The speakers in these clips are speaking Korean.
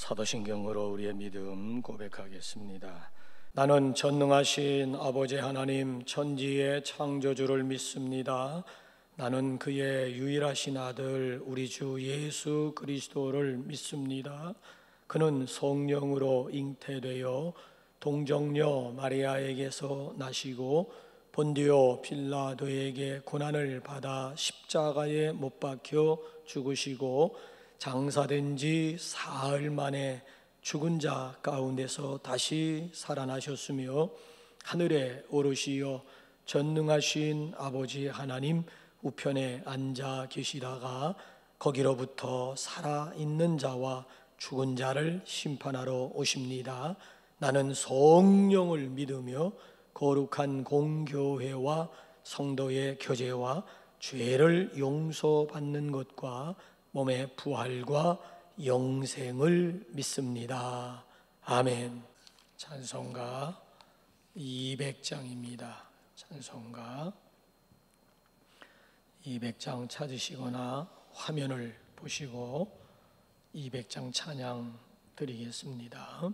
사도신경으로 우리의 믿음 고백하겠습니다. 나는 전능하신 아버지 하나님 천지의 창조주를 믿습니다. 나는 그의 유일하신 아들 우리 주 예수 그리스도를 믿습니다. 그는 성령으로 잉태되어 동정녀 마리아에게서 나시고 본디오 빌라도에게 고난을 받아 십자가에 못 박혀 죽으시고 장사된 지 사흘 만에 죽은 자 가운데서 다시 살아나셨으며 하늘에 오르시어 전능하신 아버지 하나님 우편에 앉아 계시다가 거기로부터 살아있는 자와 죽은 자를 심판하러 오십니다. 나는 성령을 믿으며 거룩한 공교회와 성도의 교제와 죄를 용서받는 것과 몸의 부활과 영생을 믿습니다. 아멘. 찬송가 200장입니다. 찬송가 200장 찾으시거나 화면을 보시고 200장 찬양 드리겠습니다.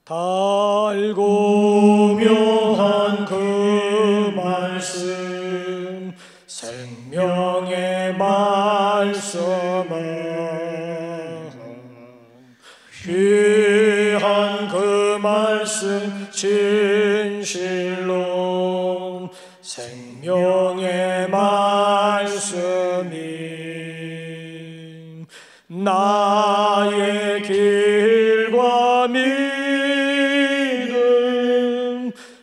달고 묘한 그 말씀 생명의 말씀은 귀한 그 말씀 진실로 생명의 말씀이 나의 길과 믿음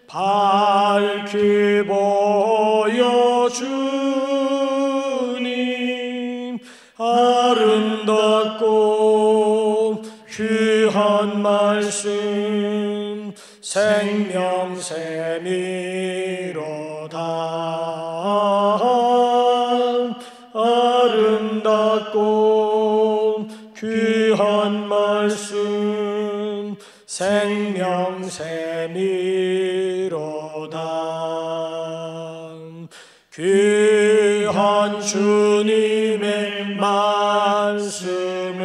밝히 보여주니 아름답고 귀한 말씀 생명샘이로다. 아름답고 귀한 말씀 생명샘이로다. 귀한 주님의 말씀은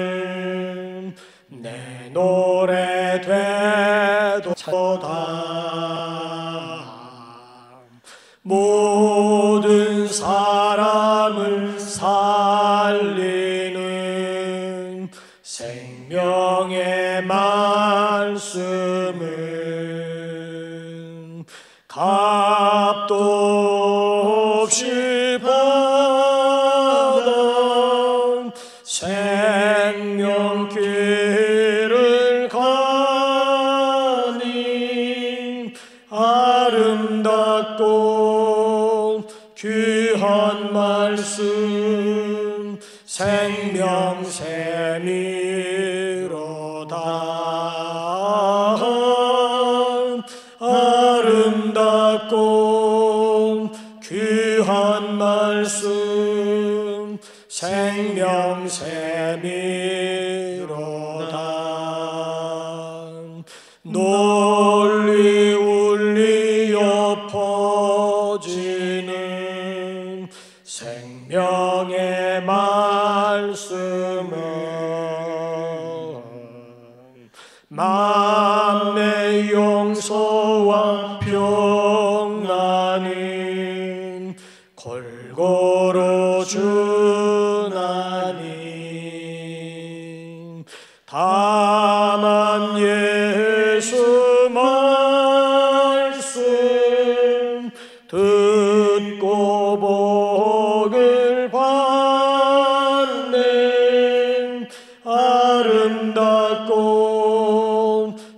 내 노래 되도다. 모든 사람을 살리는 생명의 말씀은 값도 없이 받아 생명길을 가니 아름답고 귀한 말씀 생명샘이로다. 아름답고 귀한 말씀 생명샘이로다. 널리 울리어 퍼지는 생명의 말씀은 만매 용서와 평안은 골고루 주나니 다만 예수 말씀 듣고 복을 받는 아름답고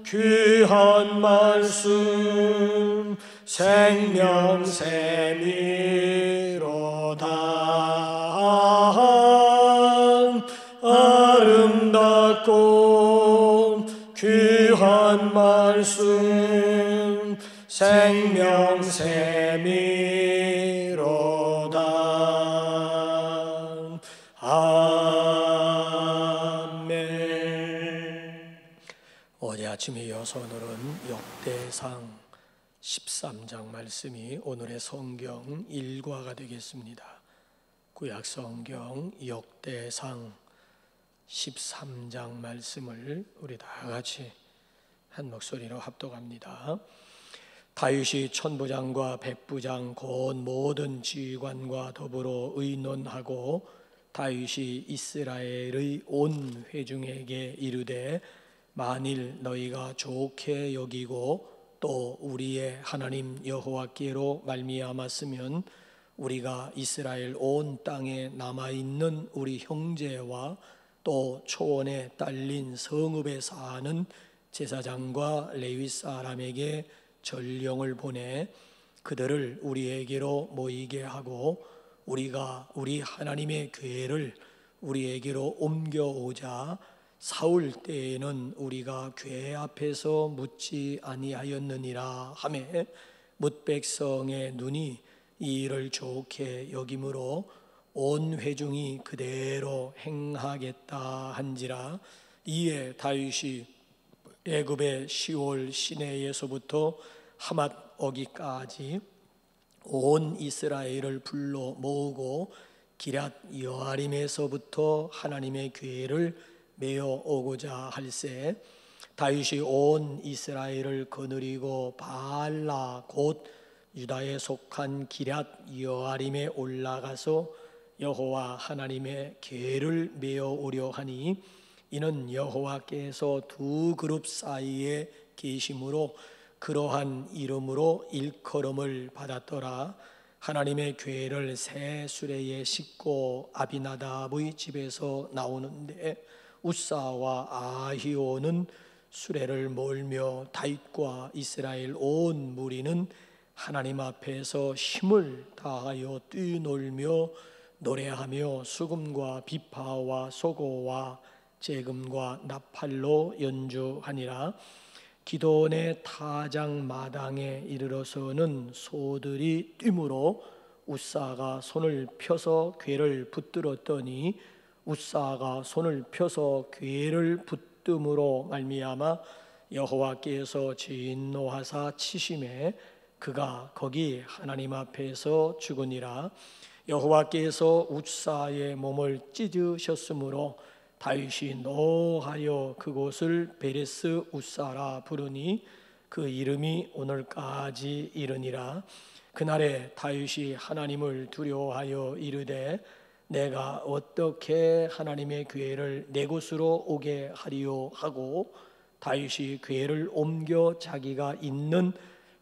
귀한 말씀 생명샘이로다. 아름답고 귀한 말씀 생명샘이로다. 아멘. 어제 아침에 이어서 오늘은 역대상 13장 말씀이 오늘의 성경 일과가 되겠습니다. 구약 성경 역대상 13장 말씀을 우리 다 같이 한 목소리로 합독합니다. 다윗이 천부장과 백부장 곧 모든 지휘관과 더불어 의논하고 다윗이 이스라엘의 온 회중에게 이르되 만일 너희가 좋게 여기고 또 우리의 하나님 여호와께로 말미암았으면 우리가 이스라엘 온 땅에 남아있는 우리 형제와 또 초원에 딸린 성읍에 사는 제사장과 레위 사람에게 전령을 보내 그들을 우리에게로 모이게 하고 우리가 우리 하나님의 궤를 우리에게로 옮겨오자 사울 때에는 우리가 궤 앞에서 묻지 아니하였느니라 하매 뭇 백성의 눈이 이 일을 좋게 여김으로 온 회중이 그대로 행하겠다 한지라. 이에 다윗이 애굽의 시올 시내에서부터 하맛 어기까지 온 이스라엘을 불러 모으고 기럇 여아림에서부터 하나님의 궤를 메어 오고자 할세 다윗이 온 이스라엘을 거느리고 바알라 곧 유다에 속한 기럇 여아림에 올라가서 여호와 하나님의 궤를 메어 오려 하니 이는 여호와께서 두 그룹 사이에 계심으로 그러한 이름으로 일컬음을 받았더라. 하나님의 궤를 새 수레에 싣고 아비나답의 집에서 나오는데 우사와 아히오는 수레를 몰며 다윗과 이스라엘 온 무리는 하나님 앞에서 힘을 다하여 뛰놀며 노래하며 수금과 비파와 소고와 재금과 나팔로 연주하니라. 기도원의 타작 마당에 이르러서는 소들이 뛰므로 우사가 손을 펴서 궤를 붙들었더니 우사가 손을 펴서 궤를 붙듦으로 말미암아 여호와께서 진노하사 치심에 그가 거기 하나님 앞에서 죽으니라. 여호와께서 우사의 몸을 찢으셨으므로 다윗이 노하여 그곳을 베레스 우사라 부르니 그 이름이 오늘까지 이르니라. 그날에 다윗이 하나님을 두려워하여 이르되 내가 어떻게 하나님의 궤를 내 곳으로 오게 하리요 하고 다윗이 궤를 옮겨 자기가 있는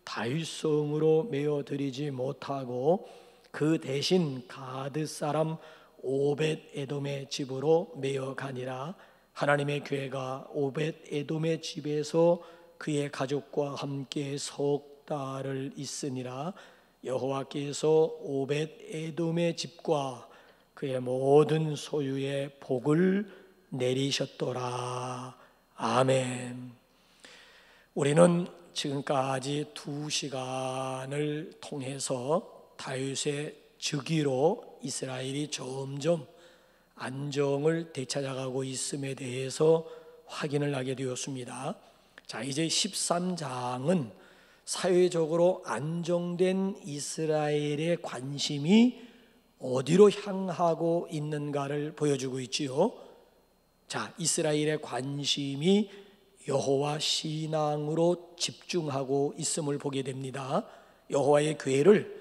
다윗성으로 메어 드리지 못하고 그 대신 가드 사람 오벳 에돔의 집으로 메어 가니라. 하나님의 궤가 오벳 에돔의 집에서 그의 가족과 함께 석 달을 있으니라. 여호와께서 오벳 에돔의 집과 그의 모든 소유에 복을 내리셨더라. 아멘. 우리는 지금까지 2시간을 통해서 다윗의 즉위로 이스라엘이 점점 안정을 되찾아가고 있음에 대해서 확인을 하게 되었습니다. 자, 이제 13장은 사회적으로 안정된 이스라엘의 관심이 어디로 향하고 있는가를 보여주고 있지요. 자, 이스라엘의 관심이 여호와 신앙으로 집중하고 있음을 보게 됩니다. 여호와의 궤를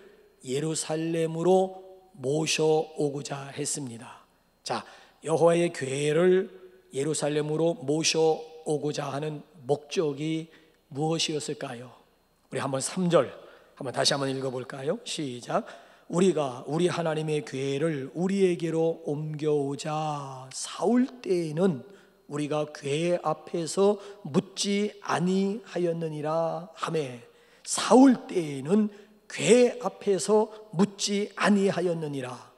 예루살렘으로 모셔오고자 했습니다. 자, 여호와의 궤를 예루살렘으로 모셔오고자 하는 목적이 무엇이었을까요? 우리 한번 3절 한번 다시 한번 읽어볼까요? 시작. 우리가 우리 하나님의 궤를 우리에게로 옮겨오자 사울 때에는 우리가 궤 앞에서 묻지 아니하였느니라 하매 사울 때에는 궤 앞에서 묻지 아니하였느니라.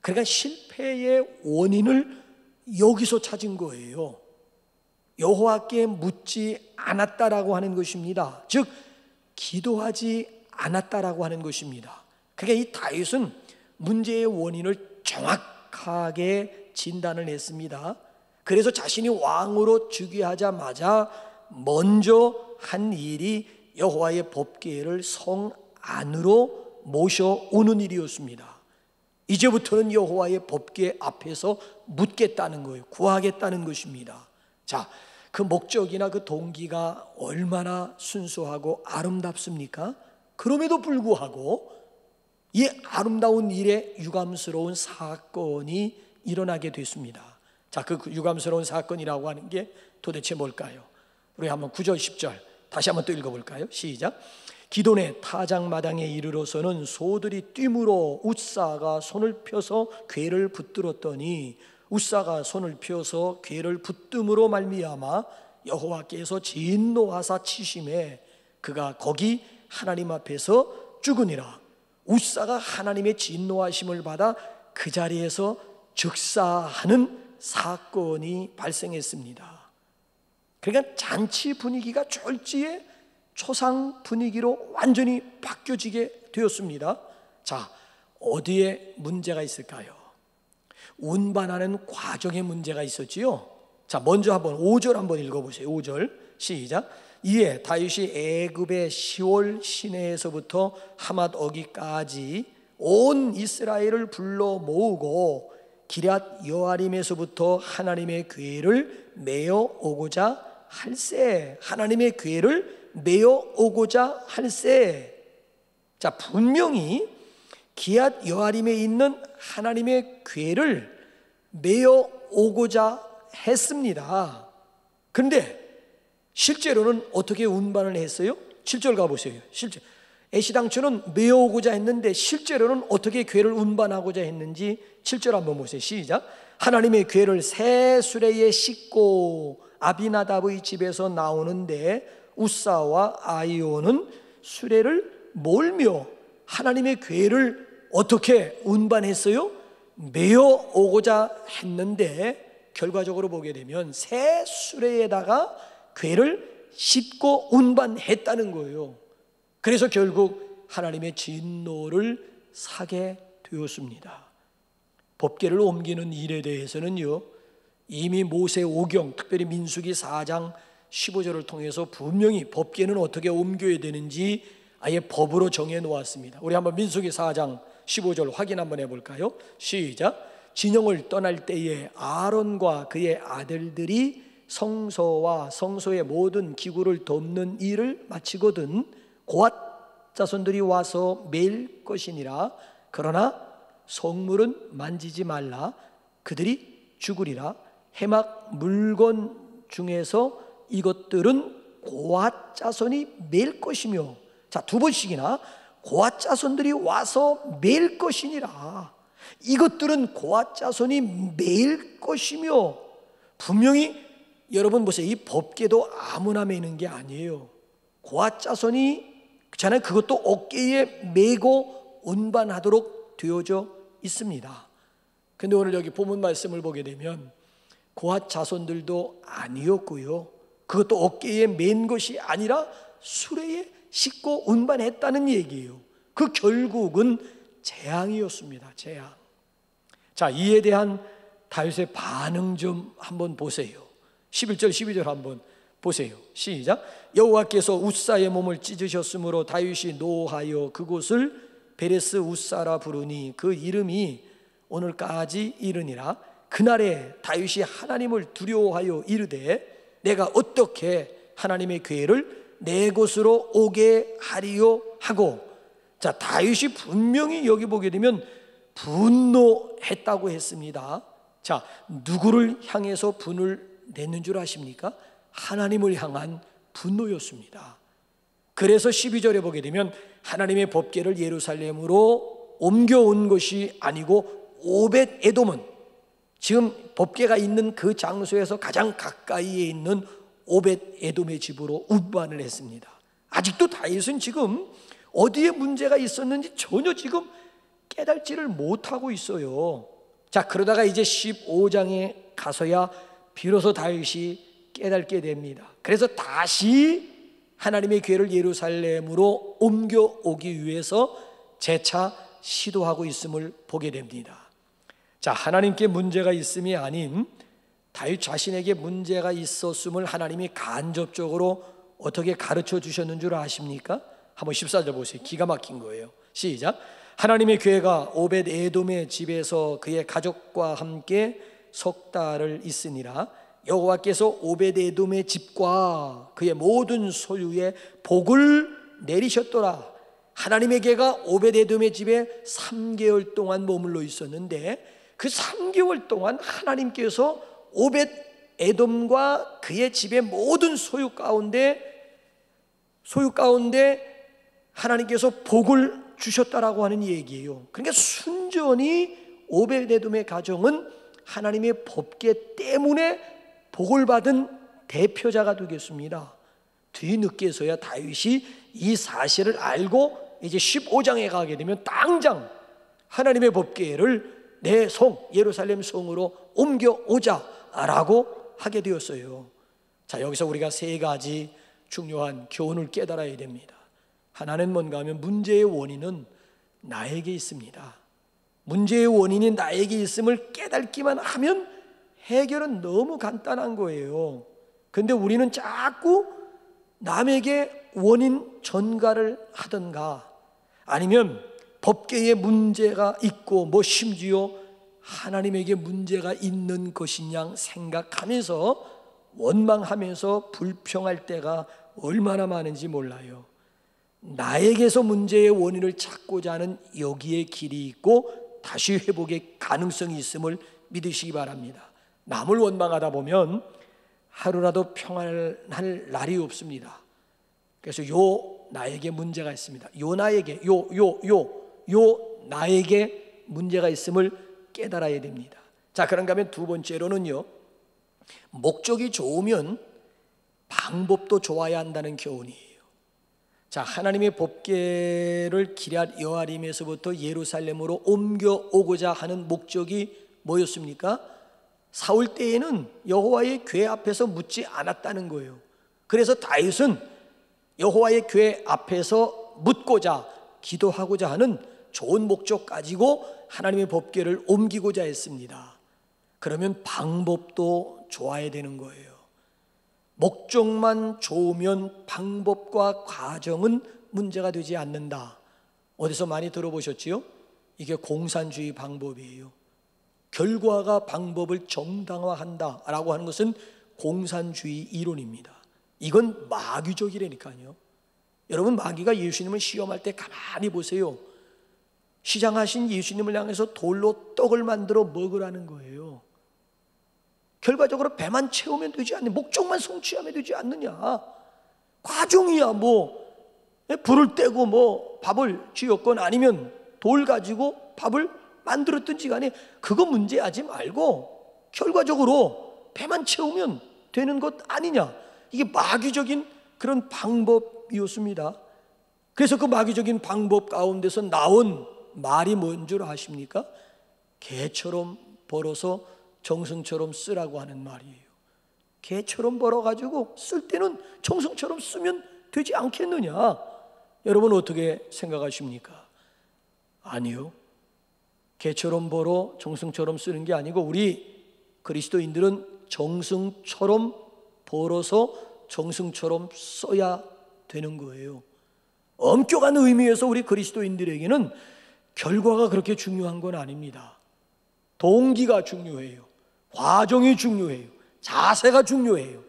그러니까 실패의 원인을 여기서 찾은 거예요. 여호와께 묻지 않았다라고 하는 것입니다. 즉 기도하지 않았다라고 하는 것입니다. 그러니까 이 다윗은 문제의 원인을 정확하게 진단을 했습니다. 그래서 자신이 왕으로 즉위하자마자 먼저 한 일이 여호와의 법궤를 성 안으로 모셔오는 일이었습니다. 이제부터는 여호와의 법궤 앞에서 묻겠다는 거예요. 구하겠다는 것입니다. 자, 그 목적이나 그 동기가 얼마나 순수하고 아름답습니까? 그럼에도 불구하고 이 아름다운 일에 유감스러운 사건이 일어나게 됐습니다. 자, 그 유감스러운 사건이라고 하는 게 도대체 뭘까요? 우리 한번 9절 10절 다시 한번 또 읽어볼까요? 시작. 기돈의 타작마당에 이르러서는 소들이 뛰므로 웃사가 손을 펴서 궤를 붙들었더니 웃사가 손을 펴서 궤를 붙듦으로 말미암아 여호와께서 진노하사 치심에 그가 거기 하나님 앞에서 죽으니라. 웃사가 하나님의 진노하심을 받아 그 자리에서 즉사하는 사건이 발생했습니다. 그러니까 잔치 분위기가 졸지에 초상 분위기로 완전히 바뀌어지게 되었습니다. 자, 어디에 문제가 있을까요? 운반하는 과정에 문제가 있었지요. 자, 먼저 한번 5절 한번 읽어보세요. 5절 시작. 이에 다윗이 애굽의 시올 시내에서부터 하맛 어기까지 온 이스라엘을 불러 모으고 기럇 여아림에서부터 하나님의 궤를 메어 오고자 할세. 하나님의 궤를 메어 오고자 할세. 자, 분명히 기럇 여아림에 있는 하나님의 궤를 메어 오고자 했습니다. 그런데 실제로는 어떻게 운반을 했어요? 7절 가보세요. 실제 애시당초는 메어 오고자 했는데 실제로는 어떻게 궤를 운반하고자 했는지 7절 한번 보세요. 시작. 하나님의 궤를 새 수레에 싣고 아비나답의 집에서 나오는데 웃사와 아이오는 수레를 몰며 하나님의 궤를 어떻게 운반했어요? 메어 오고자 했는데 결과적으로 보게 되면 새 수레에다가 궤를 싣고 운반했다는 거예요. 그래서 결국 하나님의 진노를 사게 되었습니다. 법궤를 옮기는 일에 대해서는요, 이미 모세 오경, 특별히 민수기 4장 15절을 통해서 분명히 법궤는 어떻게 옮겨야 되는지 아예 법으로 정해 놓았습니다. 우리 한번 민수기 4장 15절 확인 한번 해볼까요? 시작. 진영을 떠날 때에 아론과 그의 아들들이 성소와 성소의 모든 기구를 돕는 일을 마치거든 고앗 자손들이 와서 매일 것이니라. 그러나 성물은 만지지 말라. 그들이 죽으리라. 해막 물건 중에서 이것들은 고앗 자손이 매일 것이며, 자, 두 번씩이나 고앗 자손들이 와서 매일 것이니라. 이것들은 고앗 자손이 매일 것이며. 분명히 여러분 보세요. 이 법궤도 아무나 매는 게 아니에요. 고앗 자손이 그렇잖아요. 그것도 어깨에 메고 운반하도록 되어져 있습니다. 근데 오늘 여기 본문 말씀을 보게 되면 고앗 자손들도 아니었고요, 그것도 어깨에 맨 것이 아니라 수레에 싣고 운반했다는 얘기예요. 그 결국은 재앙이었습니다. 재앙. 자, 이에 대한 다윗의 반응 좀 한번 보세요. 11절 12절 한번 보세요. 시작. 여호와께서 웃사의 몸을 찢으셨으므로 다윗이 노하여 그곳을 베레스 웃사라 부르니 그 이름이 오늘까지 이르니라. 그날에 다윗이 하나님을 두려워하여 이르되 내가 어떻게 하나님의 궤를 내 곳으로 오게 하리요 하고. 자, 다윗이 분명히 여기 보게 되면 분노했다고 했습니다. 자, 누구를 향해서 분을 냈는 줄 아십니까? 하나님을 향한 분노였습니다. 그래서 12절에 보게 되면 하나님의 법궤를 예루살렘으로 옮겨온 것이 아니고 오벳 에돔은, 지금 법궤가 있는 그 장소에서 가장 가까이에 있는 오벳 에돔의 집으로 운반을 했습니다. 아직도 다윗은 지금 어디에 문제가 있었는지 전혀 지금 깨달지를 못하고 있어요. 자, 그러다가 이제 15장에 가서야 비로소 다윗이 깨닫게 됩니다. 그래서 다시 하나님의 궤를 예루살렘으로 옮겨오기 위해서 재차 시도하고 있음을 보게 됩니다. 자, 하나님께 문제가 있음이 아닌 다윗 자신에게 문제가 있었음을 하나님이 간접적으로 어떻게 가르쳐 주셨는 줄 아십니까? 한번 14절 보세요. 기가 막힌 거예요. 시작. 하나님의 교회가 오벳 에돔의 집에서 그의 가족과 함께 석 달을 있으니라. 여호와께서 오벳 에돔의 집과 그의 모든 소유에 복을 내리셨더라. 하나님의 교회가 오벳 에돔의 집에 3개월 동안 머물러 있었는데 그 3개월 동안 하나님께서 오벳 에돔과 그의 집의 모든 소유 가운데 하나님께서 복을 주셨다라고 하는 얘기예요. 그러니까 순전히 오벳 에돔의 가정은 하나님의 법궤 때문에 복을 받은 대표자가 되겠습니다. 뒤늦게서야 다윗이 이 사실을 알고 이제 15장에 가게 되면 당장 하나님의 법궤를 내 성 예루살렘 성으로 옮겨오자라고 하게 되었어요. 자, 여기서 우리가 세 가지 중요한 교훈을 깨달아야 됩니다. 하나는 뭔가 하면 문제의 원인은 나에게 있습니다. 문제의 원인이 나에게 있음을 깨닫기만 하면 해결은 너무 간단한 거예요. 근데 우리는 자꾸 남에게 원인 전가를 하든가 아니면 법궤에 문제가 있고 뭐 심지어 하나님에게 문제가 있는 것이냐 생각하면서 원망하면서 불평할 때가 얼마나 많은지 몰라요. 나에게서 문제의 원인을 찾고자 하는 여기에 길이 있고 다시 회복의 가능성이 있음을 믿으시기 바랍니다. 남을 원망하다 보면 하루라도 평안할 날이 없습니다. 그래서 나에게 문제가 있습니다. 나에게 문제가 있음을 깨달아야 됩니다. 자, 그런가 하면 두 번째로는요, 목적이 좋으면 방법도 좋아야 한다는 교훈이에요. 자, 하나님의 법궤를 기럇 여아림에서부터 예루살렘으로 옮겨오고자 하는 목적이 뭐였습니까? 사울 때에는 여호와의 궤 앞에서 묻지 않았다는 거예요. 그래서 다윗은 여호와의 궤 앞에서 묻고자 기도하고자 하는 좋은 목적 가지고 하나님의 법궤를 옮기고자 했습니다. 그러면 방법도 좋아야 되는 거예요. 목적만 좋으면 방법과 과정은 문제가 되지 않는다. 어디서 많이 들어보셨지요? 이게 공산주의 방법이에요. 결과가 방법을 정당화한다라고 하는 것은 공산주의 이론입니다. 이건 마귀적이라니까요. 여러분, 마귀가 예수님을 시험할 때 가만히 보세요. 시장하신 예수님을 향해서 돌로 떡을 만들어 먹으라는 거예요. 결과적으로 배만 채우면 되지 않느냐, 목적만 성취하면 되지 않느냐, 과정이야. 불을 떼고 밥을 쥐었건 아니면 돌 가지고 밥을 만들었든지 간에 그거 문제하지 말고 결과적으로 배만 채우면 되는 것 아니냐. 이게 마귀적인 그런 방법이었습니다. 그래서 그 마귀적인 방법 가운데서 나온 말이 뭔 줄 아십니까? 개처럼 벌어서 정승처럼 쓰라고 하는 말이에요. 개처럼 벌어가지고 쓸 때는 정승처럼 쓰면 되지 않겠느냐. 여러분 어떻게 생각하십니까? 아니요. 개처럼 벌어 정승처럼 쓰는 게 아니고 우리 그리스도인들은 정승처럼 벌어서 정승처럼 써야 되는 거예요. 엄격한 의미에서 우리 그리스도인들에게는 결과가 그렇게 중요한 건 아닙니다. 동기가 중요해요. 과정이 중요해요. 자세가 중요해요.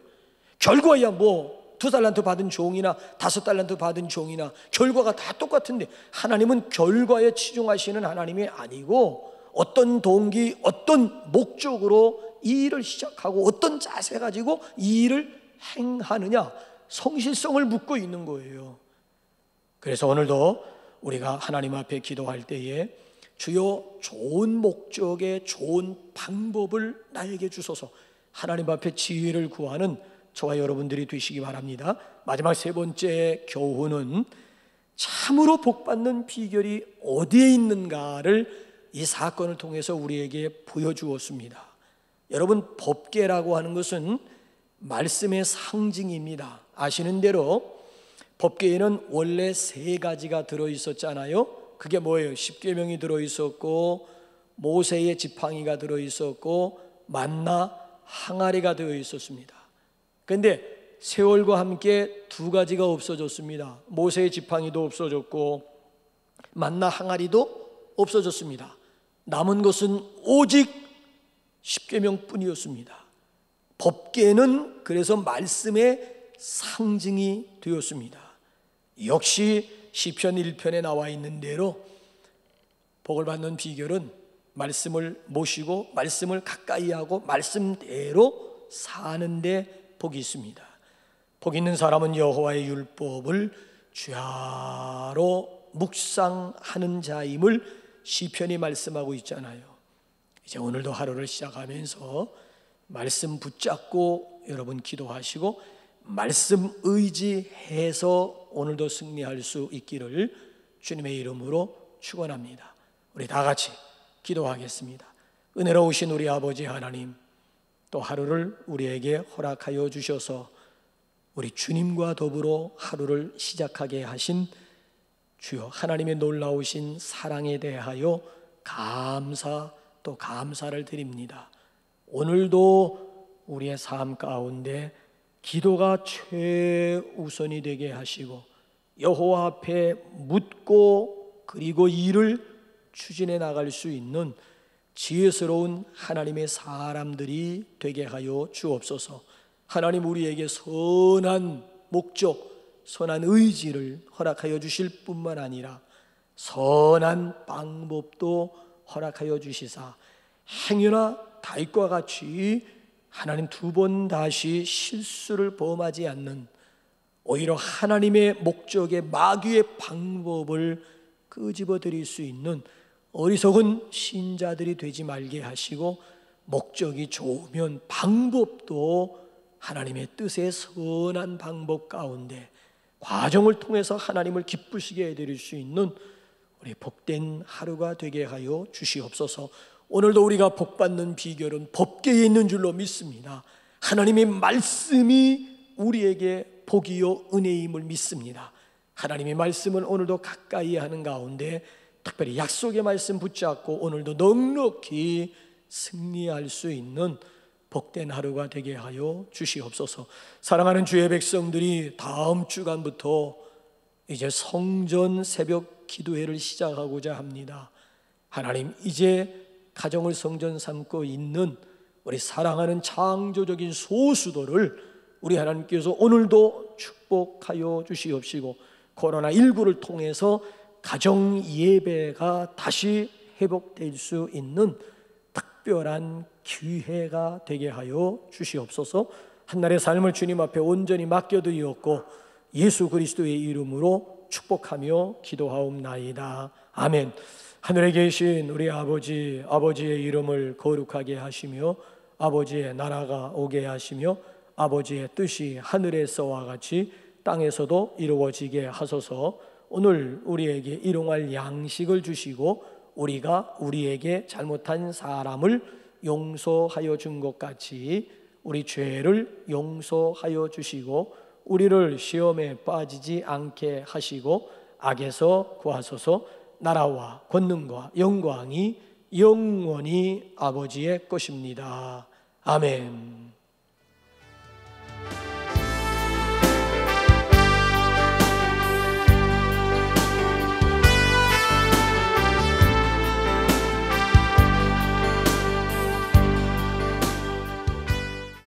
결과야 2달란트 받은 종이나 5달란트 받은 종이나 결과가 다 똑같은데 하나님은 결과에 치중하시는 하나님이 아니고 어떤 동기, 어떤 목적으로 이 일을 시작하고 어떤 자세 가지고 이 일을 행하느냐, 성실성을 묻고 있는 거예요. 그래서 오늘도 우리가 하나님 앞에 기도할 때에 주여 좋은 목적에 좋은 방법을 나에게 주소서, 하나님 앞에 지혜를 구하는 저와 여러분들이 되시기 바랍니다. 마지막 세 번째 교훈은 참으로 복받는 비결이 어디에 있는가를 이 사건을 통해서 우리에게 보여주었습니다. 여러분, 법궤라고 하는 것은 말씀의 상징입니다. 아시는 대로 법궤에는 원래 3가지가 들어있었잖아요. 그게 뭐예요? 십계명이 들어있었고 모세의 지팡이가 들어있었고 만나 항아리가 되어 있었습니다. 그런데 세월과 함께 2가지가 없어졌습니다. 모세의 지팡이도 없어졌고 만나 항아리도 없어졌습니다. 남은 것은 오직 십계명뿐이었습니다. 법궤는 그래서 말씀의 상징이 되었습니다. 역시 시편 1편에 나와 있는 대로 복을 받는 비결은 말씀을 모시고 말씀을 가까이 하고 말씀대로 사는 데 복이 있습니다. 복 있는 사람은 여호와의 율법을 주야로 묵상하는 자임을 시편이 말씀하고 있잖아요. 이제 오늘도 하루를 시작하면서 말씀 붙잡고 여러분 기도하시고 말씀 의지해서 오늘도 승리할 수 있기를 주님의 이름으로 축원합니다. 우리 다 같이 기도하겠습니다. 은혜로우신 우리 아버지 하나님, 또 하루를 우리에게 허락하여 주셔서 우리 주님과 더불어 하루를 시작하게 하신 주여 하나님의 놀라우신 사랑에 대하여 감사 또 감사를 드립니다. 오늘도 우리의 삶 가운데 기도가 최우선이 되게 하시고 여호와 앞에 묻고 그리고 일을 추진해 나갈 수 있는 지혜스러운 하나님의 사람들이 되게 하여 주옵소서. 하나님 우리에게 선한 목적, 선한 의지를 허락하여 주실 뿐만 아니라 선한 방법도 허락하여 주시사 행여나 다윗과 같이 하나님 두 번 다시 실수를 범하지 않는 오히려 하나님의 목적의 마귀의 방법을 끄집어 드릴 수 있는 어리석은 신자들이 되지 말게 하시고 목적이 좋으면 방법도 하나님의 뜻의 선한 방법 가운데 과정을 통해서 하나님을 기쁘시게 해드릴 수 있는 우리 복된 하루가 되게 하여 주시옵소서. 오늘도 우리가 복받는 비결은 법궤에 있는 줄로 믿습니다. 하나님의 말씀이 우리에게 복이요 은혜임을 믿습니다. 하나님의 말씀을 오늘도 가까이 하는 가운데 특별히 약속의 말씀 붙잡고 오늘도 넉넉히 승리할 수 있는 복된 하루가 되게 하여 주시옵소서. 사랑하는 주의 백성들이 다음 주간부터 이제 성전 새벽 기도회를 시작하고자 합니다. 하나님 이제 가정을 성전 삼고 있는 우리 사랑하는 창조적인 소수도를 우리 하나님께서 오늘도 축복하여 주시옵시고 코로나19를 통해서 가정 예배가 다시 회복될 수 있는 특별한 기회가 되게 하여 주시옵소서. 한날의 삶을 주님 앞에 온전히 맡겨드리었고 예수 그리스도의 이름으로 축복하며 기도하옵나이다. 아멘. 하늘에 계신 우리 아버지의 이름을 거룩하게 하시며 아버지의 나라가 오게 하시며 아버지의 뜻이 하늘에서와 같이 땅에서도 이루어지게 하소서. 오늘 우리에게 일용할 양식을 주시고 우리가 우리에게 잘못한 사람을 용서하여 준 것 같이 우리 죄를 용서하여 주시고 우리를 시험에 빠지지 않게 하시고 악에서 구하소서. 나라와 권능과 영광이 영원히 아버지의 것입니다. 아멘.